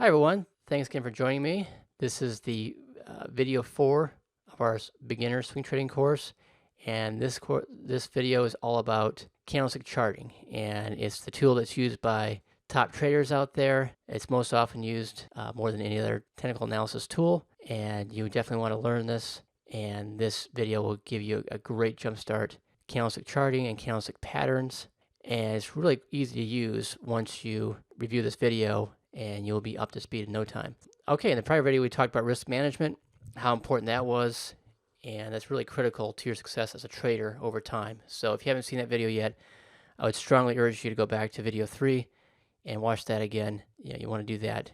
Hi everyone, thanks again for joining me. This is the video 4 of our beginner swing trading course, and this video is all about candlestick charting, and it's the tool that's used by top traders out there. It's most often used more than any other technical analysis tool, and you definitely want to learn this, and this video will give you a great jump start candlestick charting and candlestick patterns, and it's really easy to use once you review this video, and you'll be up to speed in no time. Okay, in the prior video we talked about risk management, how important that was, and that's really critical to your success as a trader over time. So if you haven't seen that video yet, I would strongly urge you to go back to video 3 and watch that again. You want to do that.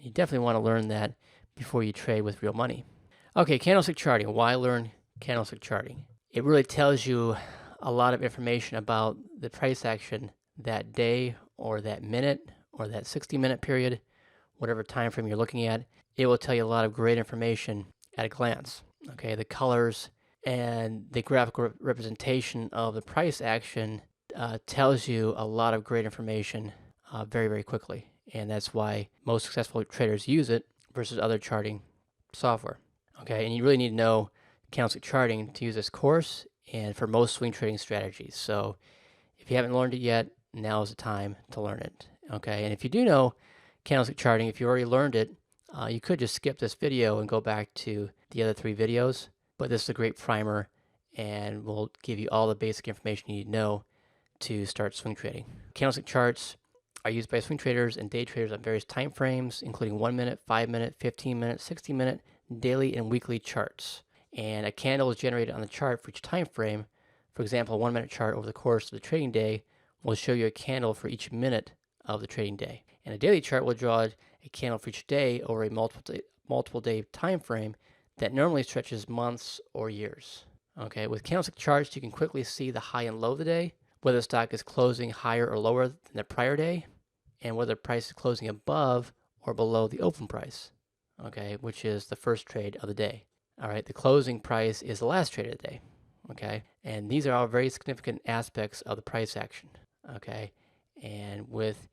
You definitely want to learn that before you trade with real money. Okay, candlestick charting. Why learn candlestick charting? It really tells you a lot of information about the price action that day or that minute or that 60-minute period, whatever time frame you're looking at. It will tell you a lot of great information at a glance. Okay, the colors and the graphical representation of the price action tells you a lot of great information very, very quickly. And that's why most successful traders use it versus other charting software. Okay, and you really need to know candlestick charting to use this course and for most swing trading strategies. So if you haven't learned it yet, now is the time to learn it. Okay, and if you do know candlestick charting, if you already learned it, you could just skip this video and go back to the other 3 videos. But this is a great primer and will give you all the basic information you need to know to start swing trading. Candlestick charts are used by swing traders and day traders on various time frames, including 1 minute, 5 minute, 15 minute, 60-minute, daily, and weekly charts. And a candle is generated on the chart for each time frame. For example, a 1 minute chart over the course of the trading day will show you a candle for each minute of the trading day. And a daily chart will draw a candle for each day over a multiple day time frame that normally stretches months or years. Okay, with candlestick charts, you can quickly see the high and low of the day, whether the stock is closing higher or lower than the prior day, and whether the price is closing above or below the open price, okay, which is the first trade of the day. All right, the closing price is the last trade of the day, okay? And these are all very significant aspects of the price action, okay? And with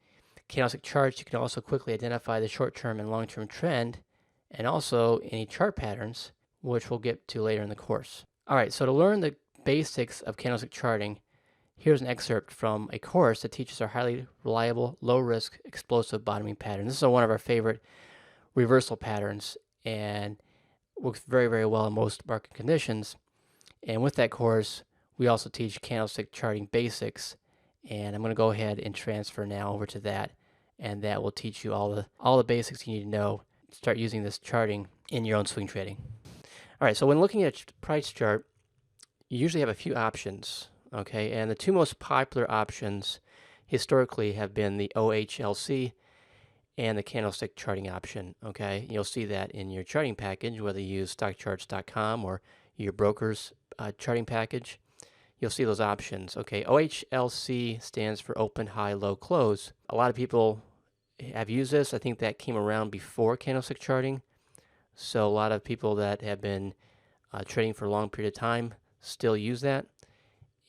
candlestick charts, you can also quickly identify the short-term and long-term trend, and also any chart patterns, which we'll get to later in the course. All right, so to learn the basics of candlestick charting, here's an excerpt from a course that teaches our highly reliable, low-risk, explosive bottoming pattern. This is one of our favorite reversal patterns, and works very, very well in most market conditions. And with that course, we also teach candlestick charting basics, and I'm going to go ahead and transfer now over to that, and that will teach you all the basics you need to know to start using this charting in your own swing trading. All right, so when looking at a price chart, you usually have a few options, okay? And the 2 most popular options historically have been the OHLC and the candlestick charting option, okay? You'll see that in your charting package, whether you use stockcharts.com or your broker's charting package. You'll see those options, okay? OHLC stands for open, high, low, close. A lot of people have used this. I think that came around before candlestick charting. So a lot of people that have been trading for a long period of time still use that.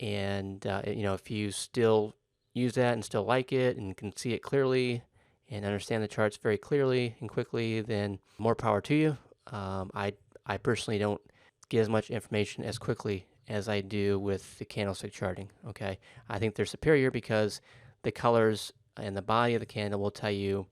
And, if you still use that and still like it and can see it clearly and understand the charts very clearly and quickly, then more power to you. I personally don't get as much information as quickly as I do with the candlestick charting, okay? I think they're superior because the colors and the body of the candle will tell you,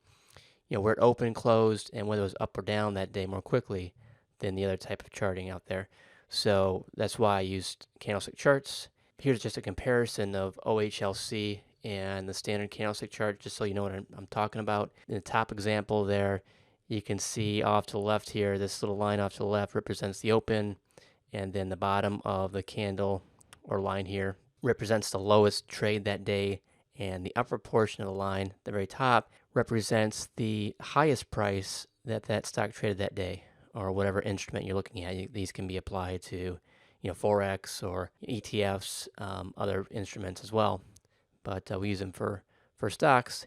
where it opened, closed, and whether it was up or down that day more quickly than the other type of charting out there. So that's why I used candlestick charts. Here's just a comparison of OHLC and the standard candlestick chart, just so you know what I'm talking about. In the top example there, you can see off to the left here, this little line off to the left represents the open, and then the bottom of the candle or line here represents the lowest trade that day, and the upper portion of the line, the very top, represents the highest price that stock traded that day, or whatever instrument you're looking at. These can be applied to, Forex or ETFs, other instruments as well. But we use them for stocks.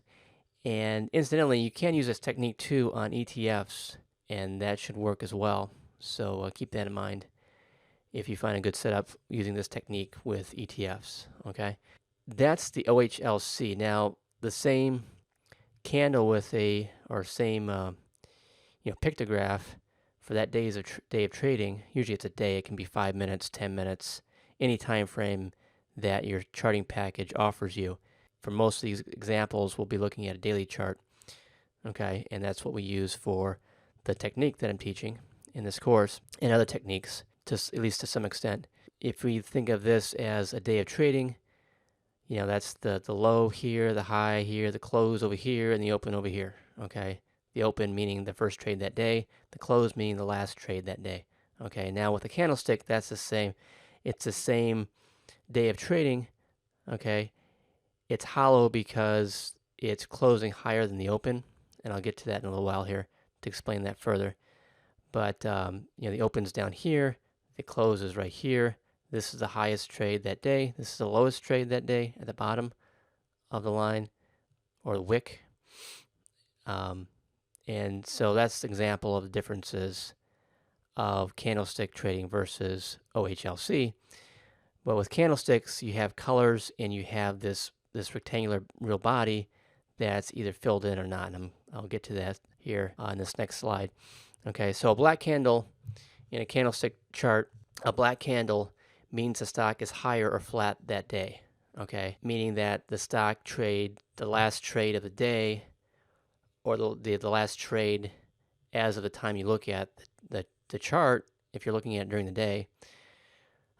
And incidentally, you can use this technique too on ETFs, and that should work as well. So keep that in mind if you find a good setup using this technique with ETFs, okay? That's the OHLC. Now, the same candle with a or same pictograph for that day of trading. Usually it's a day. It can be 5 minutes, 10 minutes, any time frame that your charting package offers you. For most of these examples, we'll be looking at a daily chart, okay? And that's what we use for the technique that I'm teaching in this course and other techniques, at least to some extent. If we think of this as a day of trading, that's the low here, the high here, the close over here, and the open over here, okay? The open meaning the first trade that day, the close meaning the last trade that day, okay? Now with the candlestick, that's the same. It's the same day of trading, okay? It's hollow because it's closing higher than the open, and I'll get to that in a little while here to explain that further. But, the open's down here, the close is right here. This is the highest trade that day. This is the lowest trade that day at the bottom of the line or the wick. And so that's the example of the differences of candlestick trading versus OHLC. But with candlesticks, you have colors and you have this rectangular real body that's either filled in or not. And I'll get to that here on this next slide. Okay, so a black candle in a candlestick chart, a black candle means the stock is higher or flat that day. Okay, meaning that the stock trade, the last trade of the day, or the last trade as of the time you look at the chart, if you're looking at it during the day,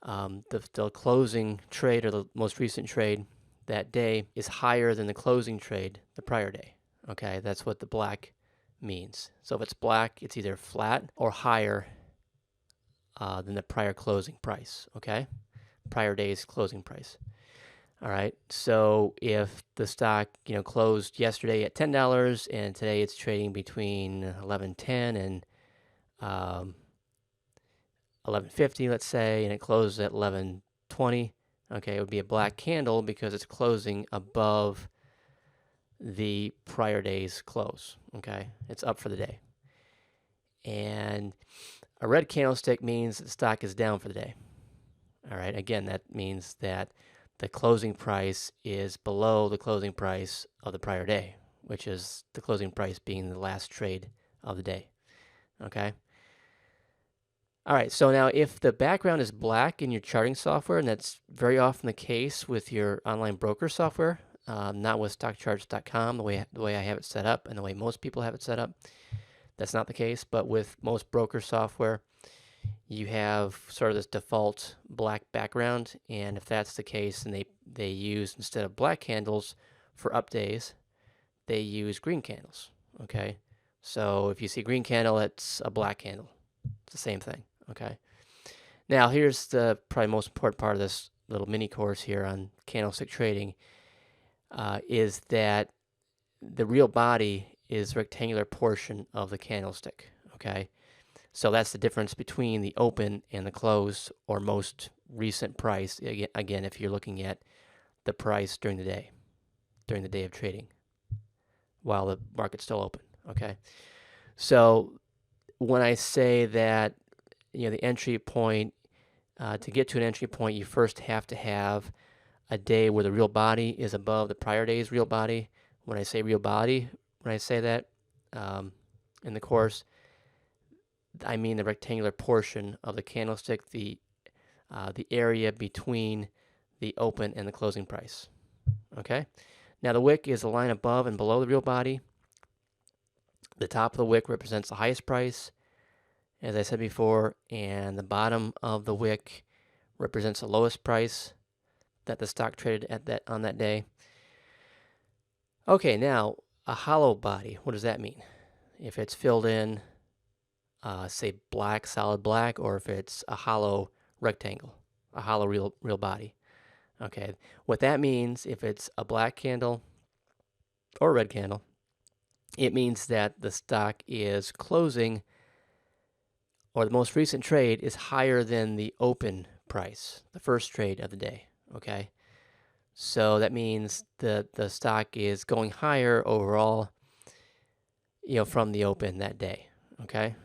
the closing trade or the most recent trade that day is higher than the closing trade the prior day. Okay, that's what the black means. So if it's black, it's either flat or higher than the prior closing price. Okay, prior day's closing price. All right, so if the stock closed yesterday at $10 and today it's trading between 11.10 and 11.50, let's say, and it closes at 11.20, okay, it would be a black candle because it's closing above the prior day's close. Okay, it's up for the day. And a red candlestick means the stock is down for the day. All right, again, that means that the closing price is below the closing price of the prior day, which is the closing price being the last trade of the day. Okay. All right, so now if the background is black in your charting software, and that's very often the case with your online broker software, not with stockcharts.com, the way I have it set up and the way most people have it set up, that's not the case. But with most broker software, you have sort of this default black background, and if that's the case, then they use, instead of black candles for up days, they use green candles. Okay, so if you see green candle, it's a black candle. It's the same thing. Okay, now here's the probably most important part of this little mini course here on candlestick trading, is that the real body is the rectangular portion of the candlestick. Okay, so that's the difference between the open and the close or most recent price. Again, if you're looking at the price during the day of trading, while the market's still open. Okay, so when I say that the entry point, to get to an entry point, you first have to have a day where the real body is above the prior day's real body. When I say real body, when I say that in the course, I mean the rectangular portion of the candlestick, the area between the open and the closing price. Okay. Now the wick is the line above and below the real body. The top of the wick represents the highest price, as I said before, and the bottom of the wick represents the lowest price that the stock traded on that day. Okay, now a hollow body, what does that mean? If it's filled in, say black, solid black, or if it's a hollow rectangle, a hollow real body. Okay, what that means, if it's a black candle or a red candle, it means that the stock is closing, or the most recent trade is higher than the open price, the first trade of the day. Okay, so that means the stock is going higher overall, from the open that day. Okay,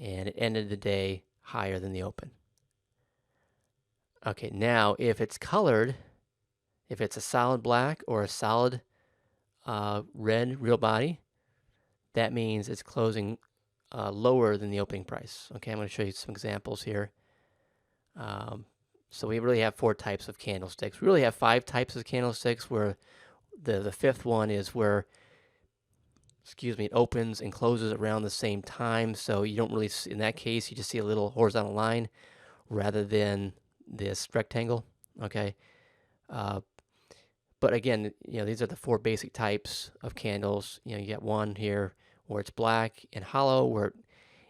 and it ended the day higher than the open. Okay, now if it's colored, if it's a solid black or a solid red real body, that means it's closing lower than the opening price. Okay, I'm going to show you some examples here. So we really have 4 types of candlesticks. We really have 5 types of candlesticks, where the fifth one is where, it opens and closes around the same time. So you don't really see, in that case, you just see a little horizontal line rather than this rectangle. Okay. But again, these are the 4 basic types of candles. You get one here where it's black and hollow, where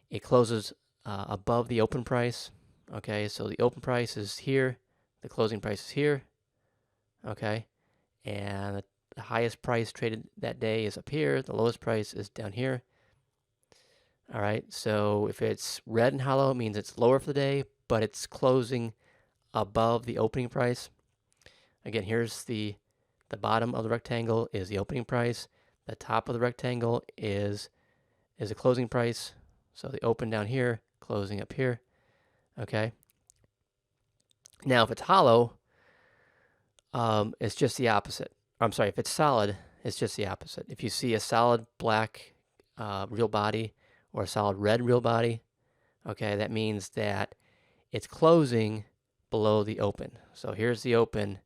it closes above the open price. Okay, so the open price is here, the closing price is here. Okay, and the highest price traded that day is up here, the lowest price is down here. All right, so if it's red and hollow, it means it's lower for the day, but it's closing above the opening price. Again, here's the bottom of the rectangle is the opening price. The top of the rectangle is the closing price. So the open down here, closing up here. Okay. Now, if it's hollow, it's just the opposite. I'm sorry, if it's solid, it's just the opposite. If you see a solid black real body or a solid red real body, okay, that means that it's closing below the open. So here's the open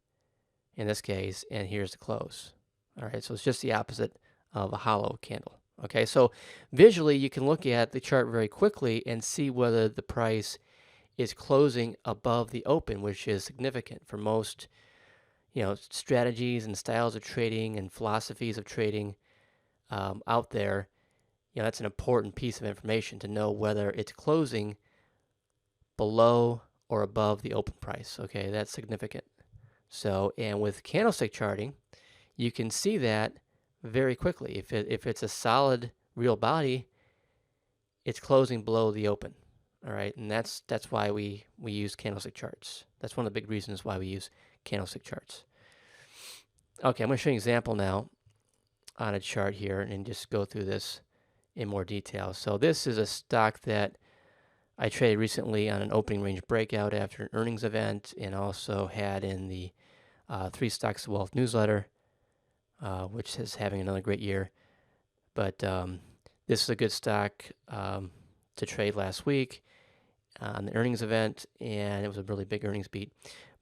in this case, and here's the close. All right, so it's just the opposite of a hollow candle. Okay, so visually you can look at the chart very quickly and see whether the price is closing above the open, which is significant for most, strategies and styles of trading and philosophies of trading out there. That's an important piece of information to know whether it's closing below or above the open price. Okay, that's significant. So, and with candlestick charting, you can see that very quickly. If it's a solid real body, it's closing below the open. All right, and that's why we use candlestick charts. That's one of the big reasons why we use candlestick charts. Okay, I'm going to show you an example now on a chart here and just go through this in more detail. So this is a stock that I traded recently on an opening range breakout after an earnings event, and also had in the 3 Stocks of Wealth newsletter, which is having another great year. But this is a good stock to trade last week on the earnings event, and it was a really big earnings beat.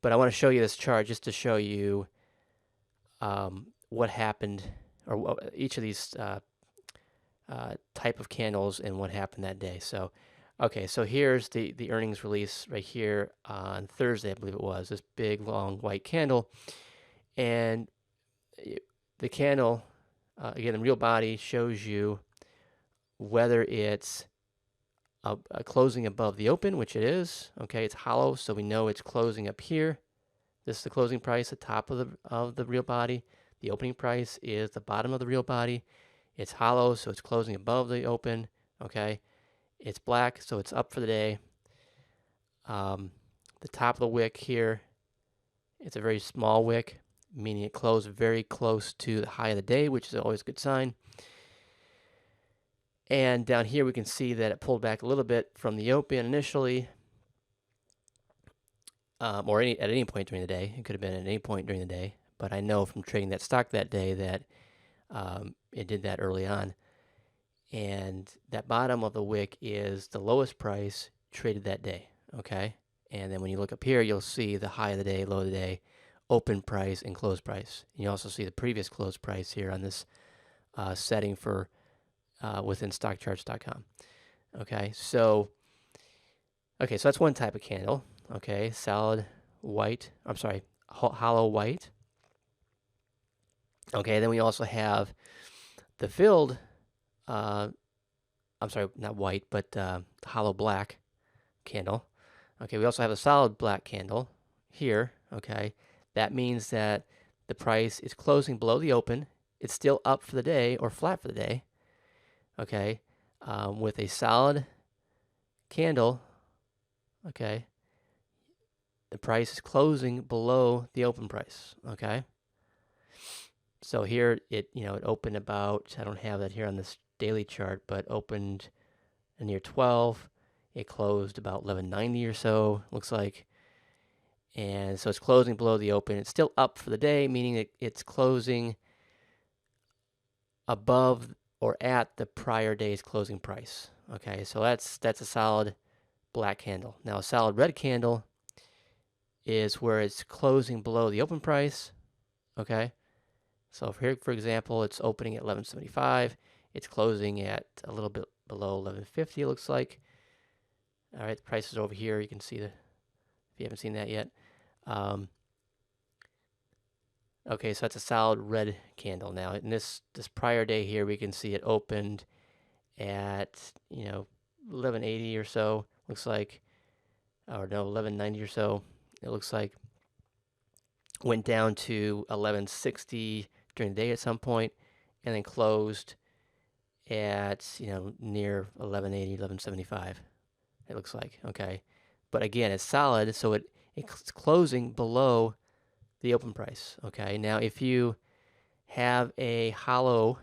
But I want to show you this chart just to show you what happened, or each of these type of candles and what happened that day. So, okay, so here's the earnings release right here on Thursday, I believe it was, this big, long, white candle. And the candle, again, the real body shows you whether it's a closing above the open, which it is. Okay, it's hollow, so we know it's closing up here. This is the closing price, the top of the real body. The opening price is the bottom of the real body. It's hollow, so it's closing above the open. Okay, it's black, so it's up for the day. The top of the wick here, it's a very small wick, meaning it closed very close to the high of the day, which is always a good sign. And down here we can see that it pulled back a little bit from the open initially, or at any point during the day. It could have been at any point during the day, but I know from trading that stock that day that it did that early on. And that bottom of the wick is the lowest price traded that day, okay? And then when you look up here, you'll see the high of the day, low of the day, open price, and close price. And you also see the previous close price here on this setting for within stockcharts.com. Okay, so that's one type of candle. Okay, solid white. I'm sorry, hollow white. Okay, then we also have the filled. I'm sorry, not white, but hollow black candle. Okay, we also have a solid black candle here. Okay, that means that the price is closing below the open. It's still up for the day or flat for the day. Okay, with a solid candle. Okay, the price is closing below the open price. Okay, so here it opened about, I don't have that here on this daily chart, but opened near 12. It closed about 1190 or so, looks like. And so it's closing below the open. It's still up for the day, meaning it's closing above or at the prior day's closing price. Okay, so that's a solid black candle. Now a solid red candle is where it's closing below the open price. Okay, so here, for example, it's opening at 11.75. It's closing at a little bit below 11.50. It looks like. All right, the price is over here. You can see if you haven't seen that yet. Okay, so that's a solid red candle. Now in this prior day here, we can see it opened at 11.80 or so. Looks like, or no, 11.90 or so. It looks like went down to 11.60 during the day at some point, and then closed at near 11.80, 11.75. It looks like. Okay, but again, it's solid, so it's closing below the open price. Okay, now if you have a hollow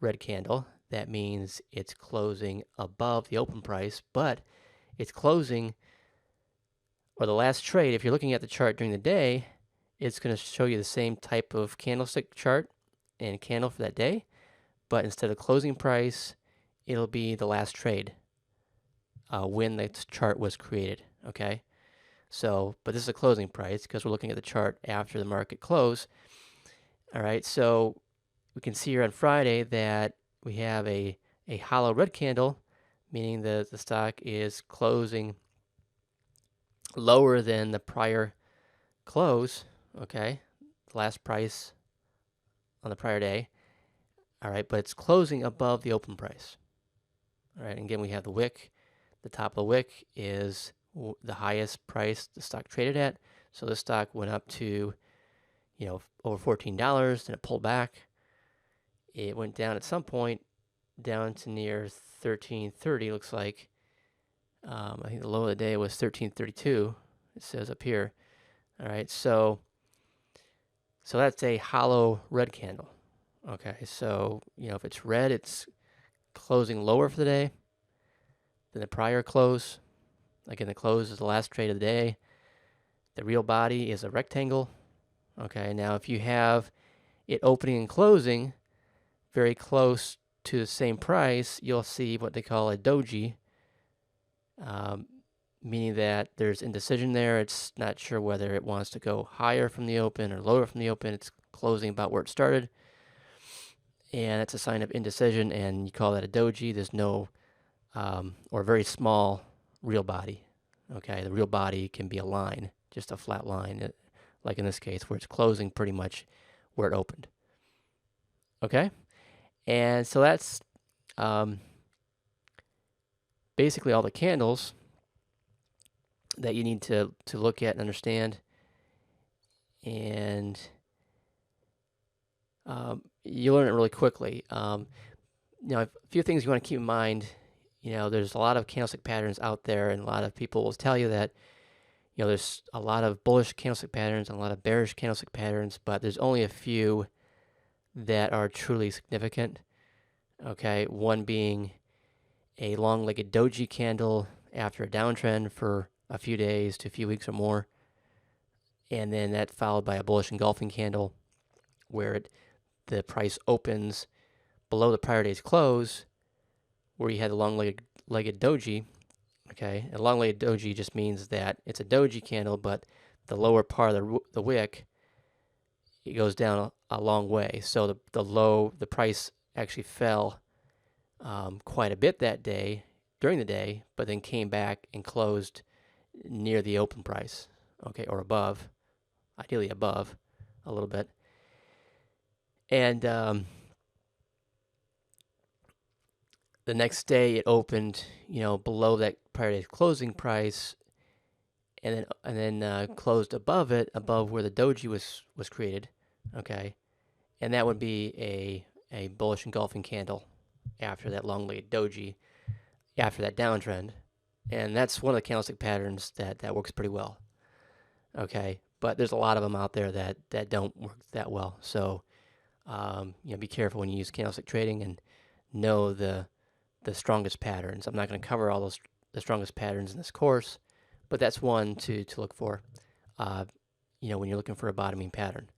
red candle, that means it's closing above the open price, but it's closing, or the last trade, if you're looking at the chart during the day, it's going to show you the same type of candlestick chart and candle for that day, but instead of closing price, it'll be the last trade when the chart was created. Okay, so, but this is a closing price because we're looking at the chart after the market close. All right, so we can see here on Friday that we have a hollow red candle, meaning the stock is closing lower than the prior close. Okay, the last price on the prior day. All right, but it's closing above the open price. All right, and again, we have the wick. The top of the wick is the highest price the stock traded at. So this stock went up to, over $14, then it pulled back. It went down at some point, down to near 13.30, looks like. I think the low of the day was 13.32, it says up here. All right, so that's a hollow red candle. Okay, so, if it's red, it's closing lower for the day than the prior close. Again, the close is the last trade of the day. The real body is a rectangle. Okay, now if you have it opening and closing very close to the same price, you'll see what they call a doji, meaning that there's indecision there. It's not sure whether it wants to go higher from the open or lower from the open. It's closing about where it started, and it's a sign of indecision, and you call that a doji. There's no or very small real body. Okay, the real body can be a line, just a flat line, like in this case where it's closing pretty much where it opened. Okay, and so that's basically all the candles that you need to look at and understand, and you learn it really quickly. A few things you want to keep in mind. There's a lot of candlestick patterns out there, and a lot of people will tell you that, there's a lot of bullish candlestick patterns and a lot of bearish candlestick patterns, but there's only a few that are truly significant. Okay, one being a long-legged doji candle after a downtrend for a few days to a few weeks or more, and then that followed by a bullish engulfing candle where the price opens below the prior day's close, where you had the long-legged doji. Okay, a long-legged doji just means that it's a doji candle, but the lower part of the wick, it goes down a long way. So the price actually fell quite a bit that day, during the day, but then came back and closed near the open price, okay, or above, ideally above a little bit. And the next day it opened, below that prior day's closing price, and then closed above it, above where the doji was created, okay, and that would be a bullish engulfing candle after that long-legged doji, after that downtrend, and that's one of the candlestick patterns that works pretty well, okay. But there's a lot of them out there that don't work that well, so be careful when you use candlestick trading and know the strongest patterns. I'm not going to cover all the strongest patterns in this course, but that's one to look for, when you're looking for a bottoming pattern.